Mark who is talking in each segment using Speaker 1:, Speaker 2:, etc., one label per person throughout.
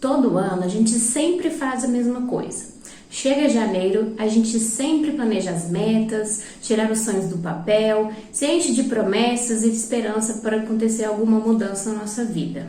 Speaker 1: Todo ano a gente sempre faz a mesma coisa. Chega janeiro, a gente sempre planeja as metas, tirar os sonhos do papel, se enche de promessas e de esperança para acontecer alguma mudança na nossa vida.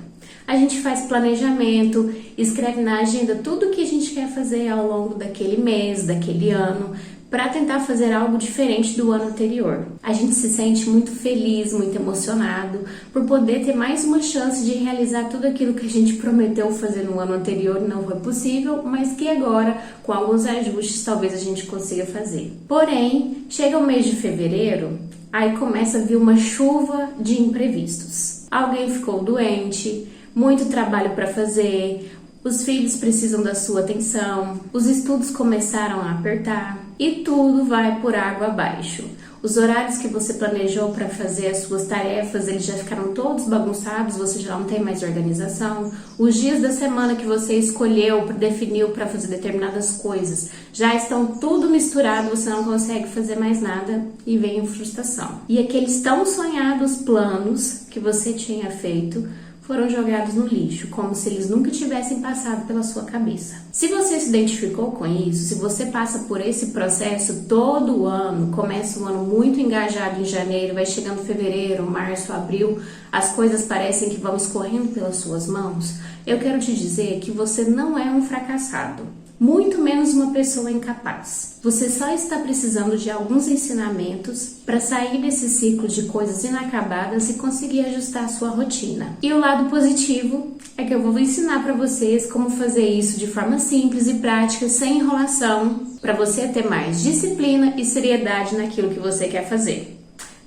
Speaker 1: A gente faz planejamento, escreve na agenda tudo o que a gente quer fazer ao longo daquele mês, daquele ano, para tentar fazer algo diferente do ano anterior. A gente se sente muito feliz, muito emocionado por poder ter mais uma chance de realizar tudo aquilo que a gente prometeu fazer no ano anterior e não foi possível, mas que agora, com alguns ajustes, talvez a gente consiga fazer. Porém, chega o mês de fevereiro, aí começa a vir uma chuva de imprevistos. Alguém ficou doente, muito trabalho para fazer, os filhos precisam da sua atenção, os estudos começaram a apertar e tudo vai por água abaixo. Os horários que você planejou para fazer as suas tarefas, eles já ficaram todos bagunçados, você já não tem mais organização. Os dias da semana que você escolheu, definiu para fazer determinadas coisas, já estão tudo misturado, você não consegue fazer mais nada e vem a frustração. E aqueles tão sonhados planos que você tinha feito foram jogados no lixo, como se eles nunca tivessem passado pela sua cabeça. Se você se identificou com isso, se você passa por esse processo todo ano, começa um ano muito engajado em janeiro, vai chegando fevereiro, março, abril, as coisas parecem que vão escorrendo pelas suas mãos, eu quero te dizer que você não é um fracassado, muito menos uma pessoa incapaz. Você só está precisando de alguns ensinamentos para sair desse ciclo de coisas inacabadas e conseguir ajustar a sua rotina. E o lado positivo é que eu vou ensinar para vocês como fazer isso de forma simples e prática, sem enrolação, para você ter mais disciplina e seriedade naquilo que você quer fazer.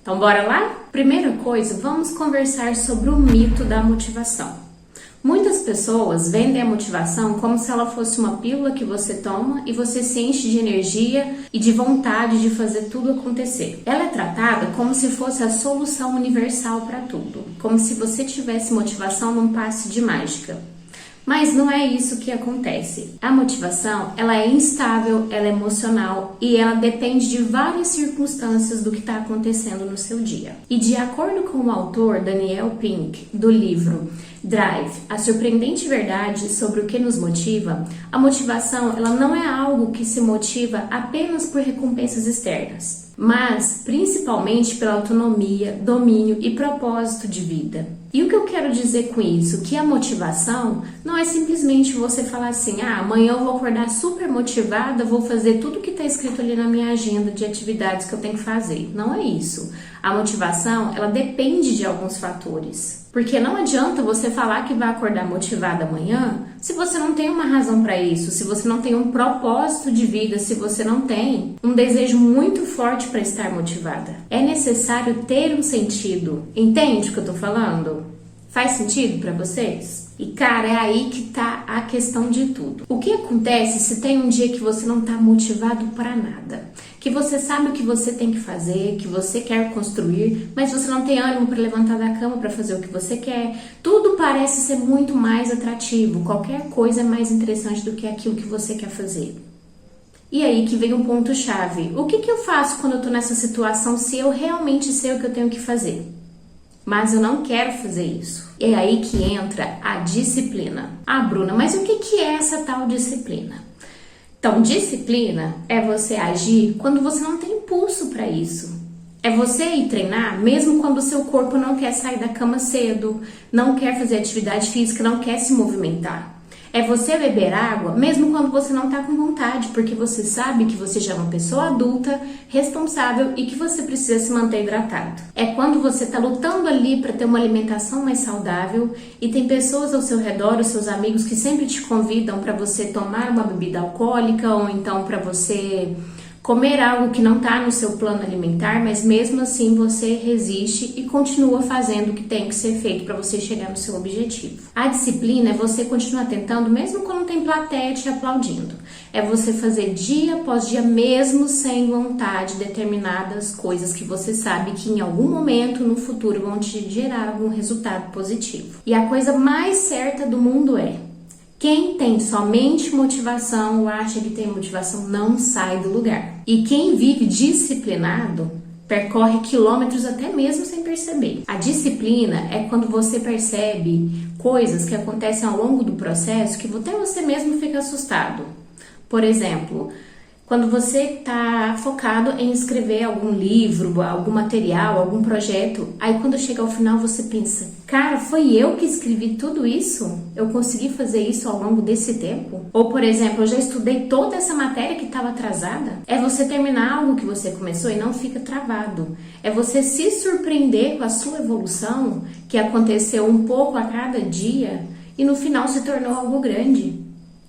Speaker 1: Então bora lá? Primeira coisa, vamos conversar sobre o mito da motivação. Muitas pessoas vendem a motivação como se ela fosse uma pílula que você toma e você se enche de energia e de vontade de fazer tudo acontecer. Ela é tratada como se fosse a solução universal para tudo, como se você tivesse motivação num passe de mágica. Mas não é isso que acontece. A motivação, ela é instável, ela é emocional e ela depende de várias circunstâncias do que está acontecendo no seu dia. E de acordo com o autor Daniel Pink, do livro Drive, a surpreendente verdade sobre o que nos motiva, a motivação, ela não é algo que se motiva apenas por recompensas externas, mas principalmente pela autonomia, domínio e propósito de vida. E o que eu quero dizer com isso? Que a motivação não é simplesmente você falar assim, amanhã eu vou acordar super motivada, vou fazer tudo que está escrito ali na minha agenda de atividades que eu tenho que fazer. Não é isso. A motivação, ela depende de alguns fatores. Porque não adianta você falar que vai acordar motivada amanhã se você não tem uma razão para isso, se você não tem um propósito de vida, se você não tem um desejo muito forte para estar motivada. É necessário ter um sentido. Entende o que eu tô falando? Faz sentido para vocês? E cara, é aí que tá a questão de tudo. O que acontece se tem um dia que você não tá motivado para nada? Que você sabe o que você tem que fazer, que você quer construir, mas você não tem ânimo para levantar da cama para fazer o que você quer. Tudo parece ser muito mais atrativo. Qualquer coisa é mais interessante do que aquilo que você quer fazer. E aí que vem um ponto-chave. O que eu faço quando eu tô nessa situação se eu realmente sei o que eu tenho que fazer? Mas eu não quero fazer isso. É aí que entra a disciplina. Bruna, mas o que é essa tal disciplina? Então, disciplina é você agir quando você não tem impulso para isso. É você ir treinar mesmo quando o seu corpo não quer sair da cama cedo, não quer fazer atividade física, não quer se movimentar. É você beber água mesmo quando você não está com vontade, porque você sabe que você já é uma pessoa adulta, responsável e que você precisa se manter hidratado. É quando você está lutando ali para ter uma alimentação mais saudável e tem pessoas ao seu redor, os seus amigos, que sempre te convidam para você tomar uma bebida alcoólica ou então para você comer algo que não está no seu plano alimentar, mas mesmo assim você resiste e continua fazendo o que tem que ser feito para você chegar no seu objetivo. A disciplina é você continuar tentando mesmo quando não tem plateia te aplaudindo. É você fazer dia após dia mesmo sem vontade determinadas coisas que você sabe que em algum momento no futuro vão te gerar algum resultado positivo. E a coisa mais certa do mundo é: quem tem somente motivação ou acha que tem motivação não sai do lugar. E quem vive disciplinado percorre quilômetros até mesmo sem perceber. A disciplina é quando você percebe coisas que acontecem ao longo do processo que até você mesmo fica assustado. Por exemplo, quando você está focado em escrever algum livro, algum material, algum projeto, aí quando chega ao final você pensa, cara, foi eu que escrevi tudo isso? Eu consegui fazer isso ao longo desse tempo? Ou, por exemplo, eu já estudei toda essa matéria que estava atrasada? É você terminar algo que você começou e não fica travado. É você se surpreender com a sua evolução, que aconteceu um pouco a cada dia e no final se tornou algo grande.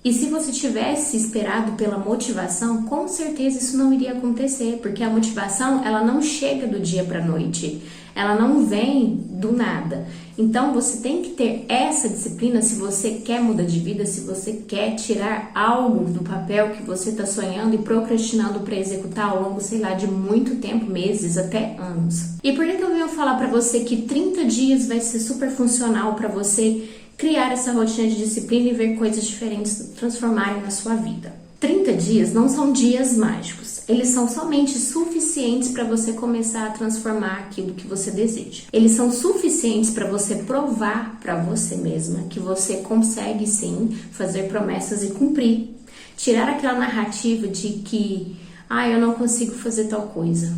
Speaker 1: E se você tivesse esperado pela motivação, com certeza isso não iria acontecer, porque a motivação, ela não chega do dia para a noite, ela não vem do nada. Então você tem que ter essa disciplina se você quer mudar de vida, se você quer tirar algo do papel que você está sonhando e procrastinando para executar ao longo, sei lá, de muito tempo, meses, até anos. E por que eu venho falar para você que 30 dias vai ser super funcional para você criar essa rotina de disciplina e ver coisas diferentes transformarem na sua vida? 30 dias não são dias mágicos, eles são somente suficientes para você começar a transformar aquilo que você deseja. Eles são suficientes para você provar para você mesma que você consegue sim fazer promessas e cumprir. Tirar aquela narrativa de que, eu não consigo fazer tal coisa.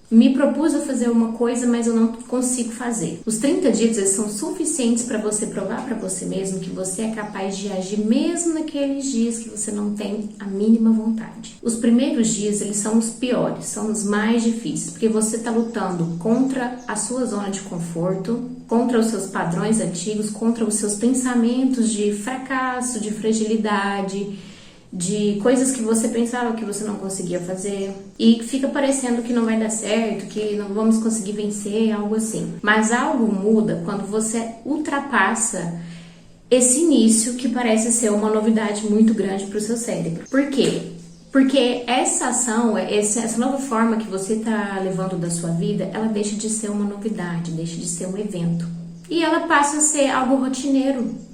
Speaker 1: Me propus a fazer uma coisa, mas eu não consigo fazer. Os 30 dias eles são suficientes para você provar para você mesmo que você é capaz de agir mesmo naqueles dias que você não tem a mínima vontade. Os primeiros dias eles são os piores, são os mais difíceis, porque você está lutando contra a sua zona de conforto, contra os seus padrões antigos, contra os seus pensamentos de fracasso, de fragilidade, de coisas que você pensava que você não conseguia fazer e fica parecendo que não vai dar certo, que não vamos conseguir vencer, algo assim. Mas algo muda quando você ultrapassa esse início que parece ser uma novidade muito grande para o seu cérebro. Por quê? Porque essa ação, essa nova forma que você está levando da sua vida, ela deixa de ser uma novidade, deixa de ser um evento. E ela passa a ser algo rotineiro,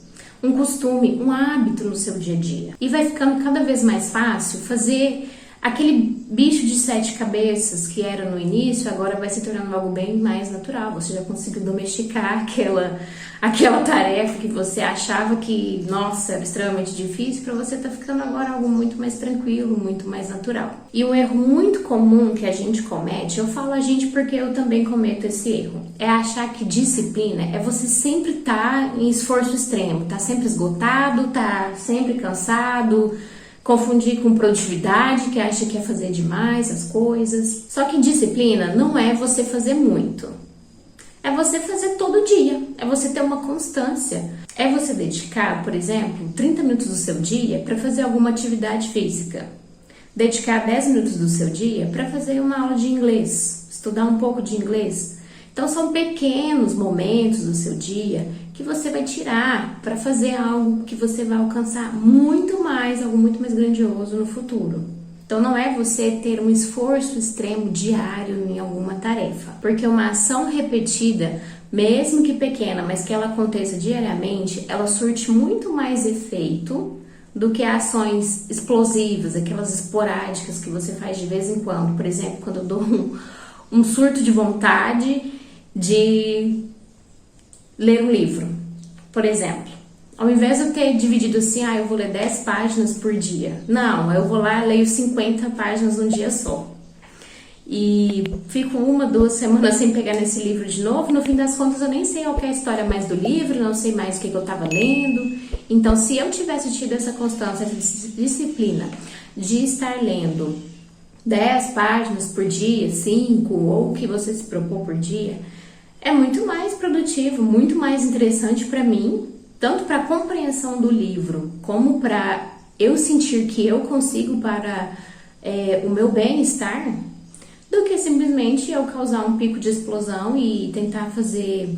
Speaker 1: um costume, um hábito no seu dia a dia. E vai ficando cada vez mais fácil fazer aquele bicho de 7 cabeças que era no início, agora vai se tornando algo bem mais natural. Você já conseguiu domesticar aquela tarefa que você achava que, nossa, era extremamente difícil, para você tá ficando agora algo muito mais tranquilo, muito mais natural. E um erro muito comum que a gente comete, eu falo a gente porque eu também cometo esse erro, é achar que disciplina é você sempre estar em esforço extremo, tá sempre esgotado, tá sempre cansado, confundir com produtividade, que acha que é fazer demais as coisas. Só que disciplina não é você fazer muito. É você fazer todo dia. É você ter uma constância. É você dedicar, por exemplo, 30 minutos do seu dia para fazer alguma atividade física. Dedicar 10 minutos do seu dia para fazer uma aula de inglês. Estudar um pouco de inglês. Então são pequenos momentos do seu dia que você vai tirar para fazer algo que você vai alcançar muito mais, algo muito mais grandioso no futuro. Então não é você ter um esforço extremo diário em alguma tarefa, porque uma ação repetida, mesmo que pequena, mas que ela aconteça diariamente, ela surte muito mais efeito do que ações explosivas, aquelas esporádicas que você faz de vez em quando. Por exemplo, quando eu dou um surto de vontade de ler um livro, por exemplo, ao invés de eu ter dividido assim, eu vou ler 10 páginas por dia, não, eu vou lá e leio 50 páginas num dia só e fico 1, 2 semanas sem pegar nesse livro de novo. No fim das contas eu nem sei qual que é a história mais do livro, não sei mais o que eu tava lendo. Então se eu tivesse tido essa constância, essa disciplina de estar lendo 10 páginas por dia, 5 ou o que você se propôs por dia, é muito mais produtivo, muito mais interessante para mim, tanto para a compreensão do livro, como para eu sentir que eu consigo para o meu bem-estar, do que simplesmente eu causar um pico de explosão e tentar fazer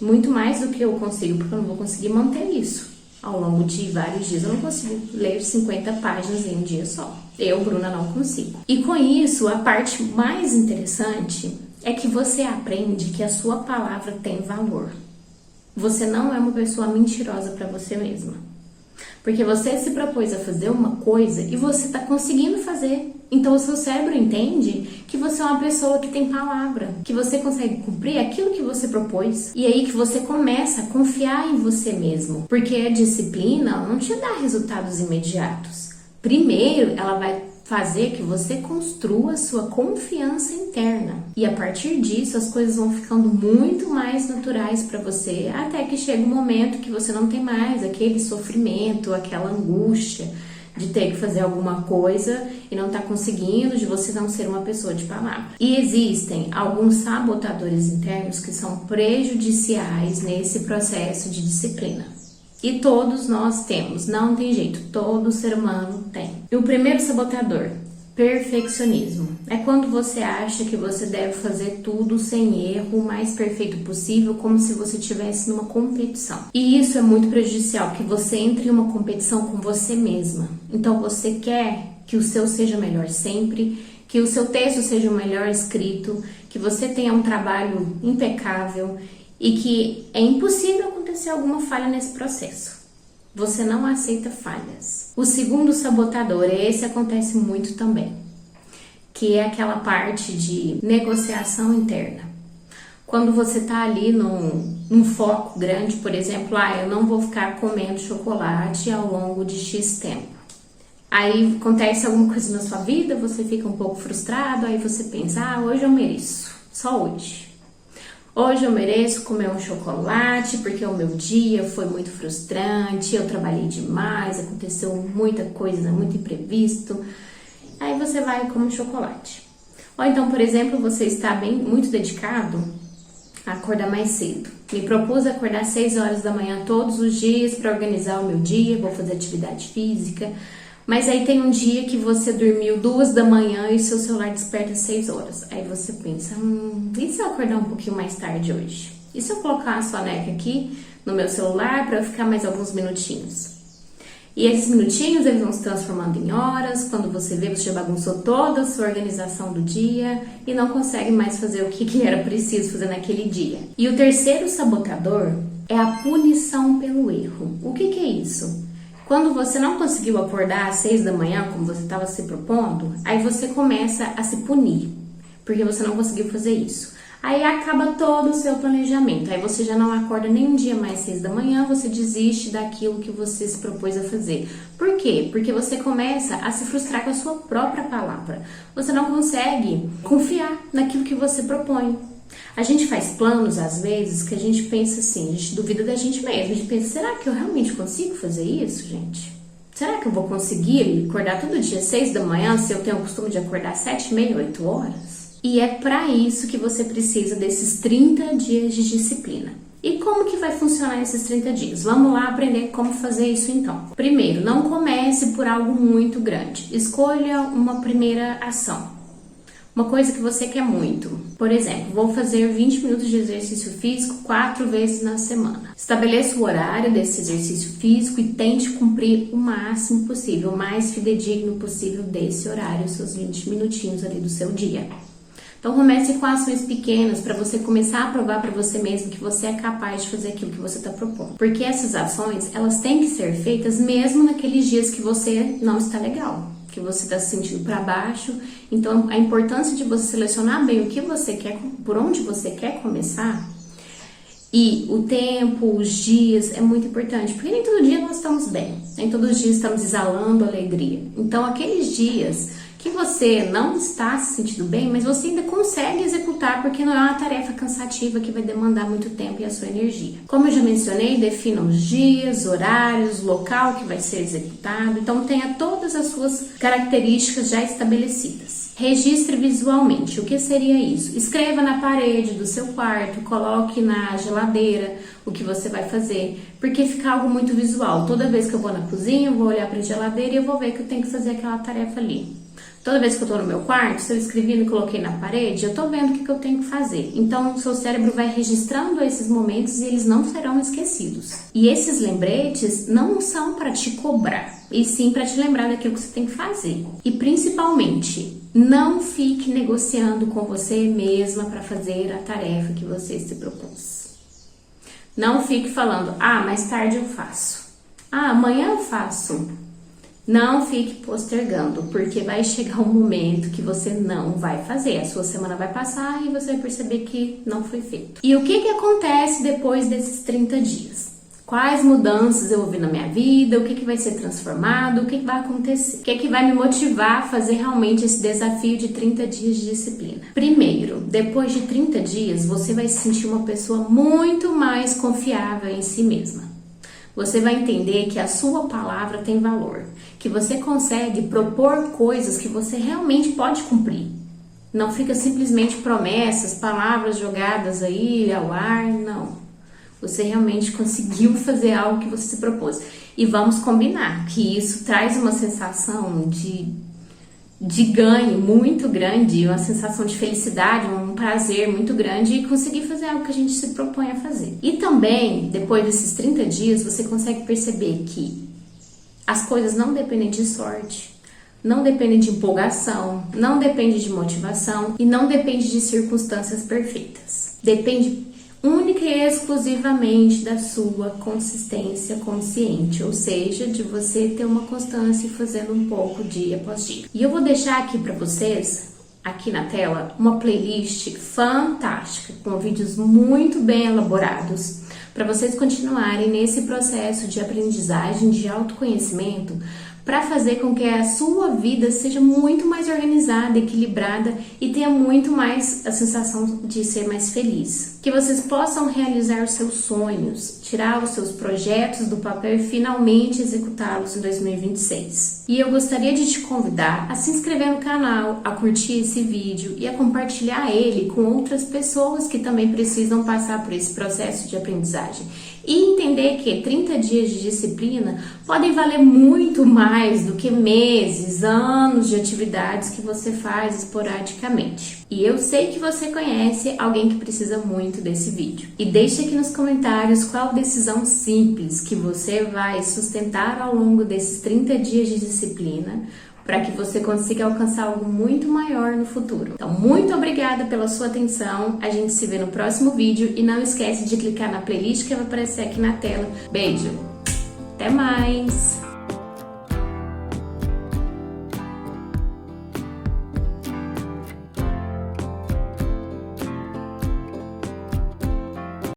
Speaker 1: muito mais do que eu consigo, porque eu não vou conseguir manter isso ao longo de vários dias. Eu não consigo ler 50 páginas em um dia só. Eu, Bruna, não consigo. E com isso, a parte mais interessante é que você aprende que a sua palavra tem valor. Você não é uma pessoa mentirosa para você mesma. Porque você se propôs a fazer uma coisa e você está conseguindo fazer. Então o seu cérebro entende que você é uma pessoa que tem palavra, que você consegue cumprir aquilo que você propôs. E aí que você começa a confiar em você mesmo, porque a disciplina não te dá resultados imediatos. Primeiro, ela vai fazer que você construa sua confiança interna. E a partir disso, as coisas vão ficando muito mais naturais para você, até que chega um momento que você não tem mais aquele sofrimento, aquela angústia de ter que fazer alguma coisa e não tá conseguindo, de você não ser uma pessoa de palavra. E existem alguns sabotadores internos que são prejudiciais nesse processo de disciplina. E todos nós temos, não tem jeito, todo ser humano tem. E o primeiro sabotador, perfeccionismo. É quando você acha que você deve fazer tudo sem erro, o mais perfeito possível, como se você estivesse numa competição. E isso é muito prejudicial, porque você entra em uma competição com você mesma. Então você quer que o seu seja melhor sempre, que o seu texto seja o melhor escrito, que você tenha um trabalho impecável e que é impossível acontecer alguma falha nesse processo. Você não aceita falhas. O segundo sabotador, esse acontece muito também, que é aquela parte de negociação interna. Quando você tá ali num foco grande, por exemplo, eu não vou ficar comendo chocolate ao longo de X tempo. Aí acontece alguma coisa na sua vida, você fica um pouco frustrado, aí você pensa, hoje eu mereço, só hoje. Hoje eu mereço comer um chocolate porque o meu dia foi muito frustrante, eu trabalhei demais, aconteceu muita coisa, muito imprevisto. Aí você vai e come chocolate. Ou então, por exemplo, você está muito dedicado a acordar mais cedo. Me propus acordar às 6 horas da manhã todos os dias para organizar o meu dia, vou fazer atividade física. Mas aí tem um dia que você dormiu 2 da manhã e seu celular desperta às 6 horas. Aí você pensa, e se eu acordar um pouquinho mais tarde hoje? E se eu colocar a soneca aqui no meu celular para eu ficar mais alguns minutinhos? E esses minutinhos, eles vão se transformando em horas. Quando você vê, você já bagunçou toda a sua organização do dia e não consegue mais fazer o que era preciso fazer naquele dia. E o terceiro sabotador é a punição pelo erro. O que é isso? Quando você não conseguiu acordar às 6 da manhã, como você estava se propondo, aí você começa a se punir, porque você não conseguiu fazer isso. Aí acaba todo o seu planejamento, aí você já não acorda nem um dia mais às 6 da manhã, você desiste daquilo que você se propôs a fazer. Por quê? Porque você começa a se frustrar com a sua própria palavra. Você não consegue confiar naquilo que você propõe. A gente faz planos, às vezes, que a gente pensa assim, a gente duvida da gente mesmo. A gente pensa, será que eu realmente consigo fazer isso, gente? Será que eu vou conseguir acordar todo dia às 6 da manhã se eu tenho o costume de acordar às 7h30, 8 horas? E é para isso que você precisa desses 30 dias de disciplina. E como que vai funcionar esses 30 dias? Vamos lá aprender como fazer isso então. Primeiro, não comece por algo muito grande. Escolha uma primeira ação. Uma coisa que você quer muito. Por exemplo, vou fazer 20 minutos de exercício físico 4 vezes na semana. Estabeleça o horário desse exercício físico e tente cumprir o máximo possível, o mais fidedigno possível desse horário, seus 20 minutinhos ali do seu dia. Então comece com ações pequenas para você começar a provar para você mesmo que você é capaz de fazer aquilo que você está propondo. Porque essas ações, elas têm que ser feitas mesmo naqueles dias que você não está legal, que você está se sentindo para baixo. Então a importância de você selecionar bem o que você quer, por onde você quer começar, e o tempo, os dias é muito importante, porque nem todo dia nós estamos bem, nem todos os dias estamos exalando alegria. Então aqueles dias que você não está se sentindo bem, mas você ainda consegue executar, porque não é uma tarefa cansativa que vai demandar muito tempo e a sua energia. Como eu já mencionei, defina os dias, horários, local que vai ser executado, então tenha todas as suas características já estabelecidas. Registre visualmente. O que seria isso? Escreva na parede do seu quarto, coloque na geladeira o que você vai fazer, porque fica algo muito visual. Toda vez que eu vou na cozinha, eu vou olhar para a geladeira e eu vou ver que eu tenho que fazer aquela tarefa ali. Toda vez que eu tô no meu quarto, se eu escrevi e coloquei na parede, eu tô vendo o que eu tenho que fazer. Então, o seu cérebro vai registrando esses momentos e eles não serão esquecidos. E esses lembretes não são para te cobrar, e sim para te lembrar daquilo que você tem que fazer. E principalmente, não fique negociando com você mesma para fazer a tarefa que você se propôs. Não fique falando, mais tarde eu faço. Amanhã eu faço. Não fique postergando, porque vai chegar um momento que você não vai fazer. A sua semana vai passar e você vai perceber que não foi feito. E o que acontece depois desses 30 dias? Quais mudanças eu vou ver na minha vida? O que vai ser transformado? O que vai acontecer? O que vai me motivar a fazer realmente esse desafio de 30 dias de disciplina? Primeiro, depois de 30 dias, você vai se sentir uma pessoa muito mais confiável em si mesma. Você vai entender que a sua palavra tem valor, que você consegue propor coisas que você realmente pode cumprir. Não fica simplesmente promessas, palavras jogadas aí ao ar, não. Você realmente conseguiu fazer algo que você se propôs. E vamos combinar que isso traz uma sensação de ganho muito grande, uma sensação de felicidade, um prazer muito grande e conseguir fazer algo que a gente se propõe a fazer. E também, depois desses 30 dias, você consegue perceber que as coisas não dependem de sorte, não dependem de empolgação, não dependem de motivação e não dependem de circunstâncias perfeitas. Depende única e exclusivamente da sua consistência consciente, ou seja, de você ter uma constância fazendo um pouco dia após dia. E eu vou deixar aqui para vocês, aqui na tela, uma playlist fantástica, com vídeos muito bem elaborados, para vocês continuarem nesse processo de aprendizagem, de autoconhecimento, para fazer com que a sua vida seja muito mais organizada, equilibrada e tenha muito mais a sensação de ser mais feliz. Que vocês possam realizar os seus sonhos, tirar os seus projetos do papel e finalmente executá-los em 2026. E eu gostaria de te convidar a se inscrever no canal, a curtir esse vídeo e a compartilhar ele com outras pessoas que também precisam passar por esse processo de aprendizagem. E entender que 30 dias de disciplina podem valer muito mais do que meses, anos de atividades que você faz esporadicamente. E eu sei que você conhece alguém que precisa muito desse vídeo. E deixe aqui nos comentários qual decisão simples que você vai sustentar ao longo desses 30 dias de disciplina, para que você consiga alcançar algo muito maior no futuro. Então, muito obrigada pela sua atenção, a gente se vê no próximo vídeo e não esquece de clicar na playlist que vai aparecer aqui na tela. Beijo, até mais!